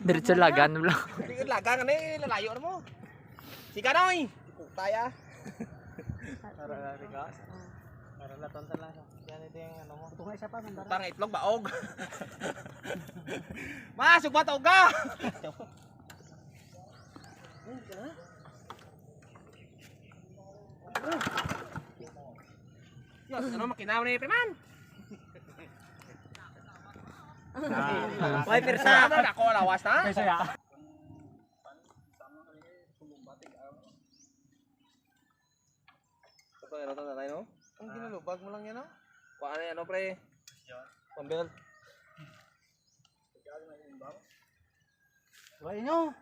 Diretso lagan mo lang. Hindi lagan ka na lalayo na mo. Sika na oy. Taya. Para rigas. Para laton ta lang. Yan ito yung ano mo. Tunga isa pa mandara. Utang itlog baog. Masuk ba tawag ka? Yos, ano makinaw ni Peman? Hoy persa. Ako lawas na. Persa ya. Ito, ano to na no? Ang ginalubag mo lang yan, no? Kuha na yan, no, pre? Pambel. Hoy nyo.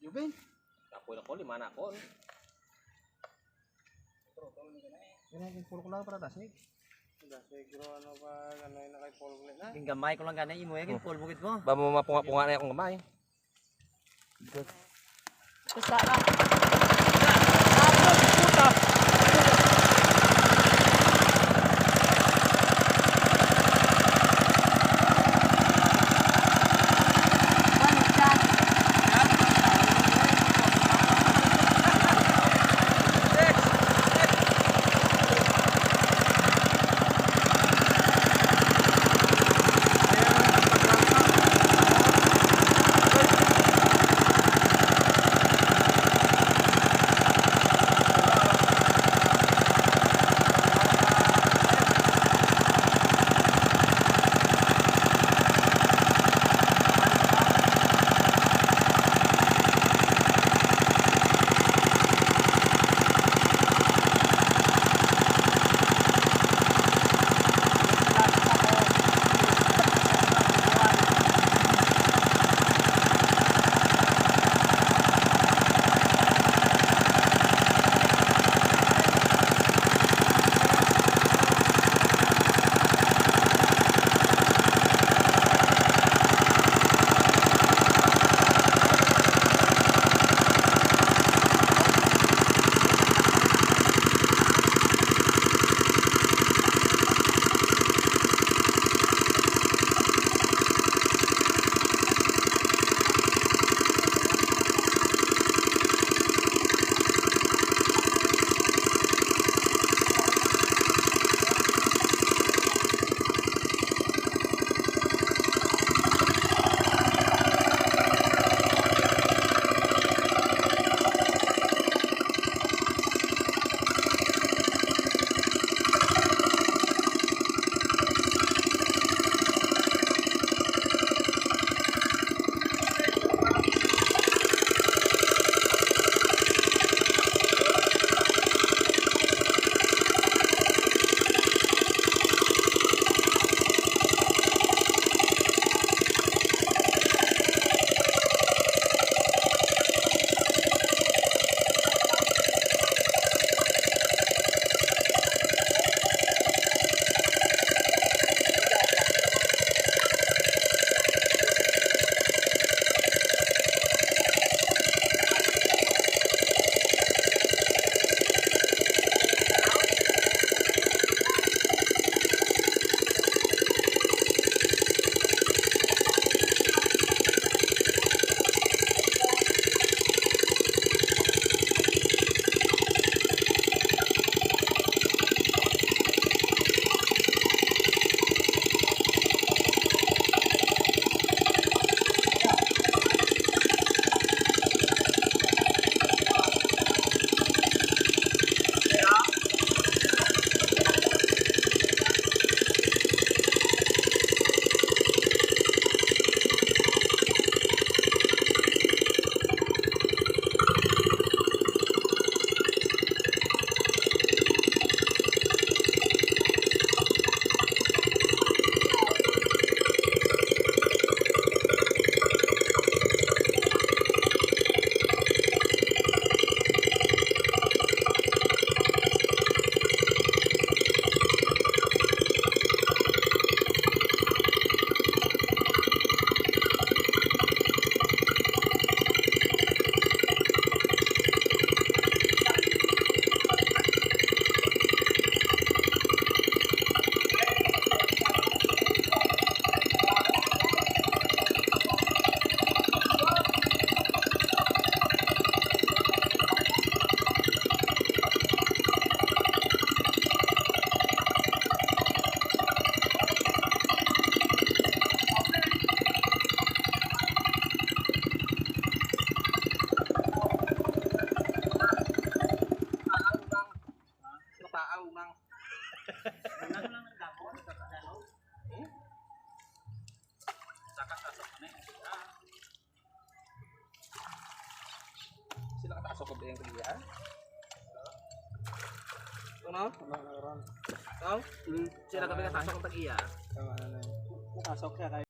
Yubin. Ako na ko, lima na ako. Yan ang pulo ko lang para tasig. Siguro ano pa, ano yung nakay-polvo na. Yung gamay ko lang ganay imo yung pulbo gid mo. Ba mo mapunga-punga na akong gamay. Basta na. papabayang kaliya. Ano? Ikaw? Sila kami kasasok ng tag-iya. Napasok siya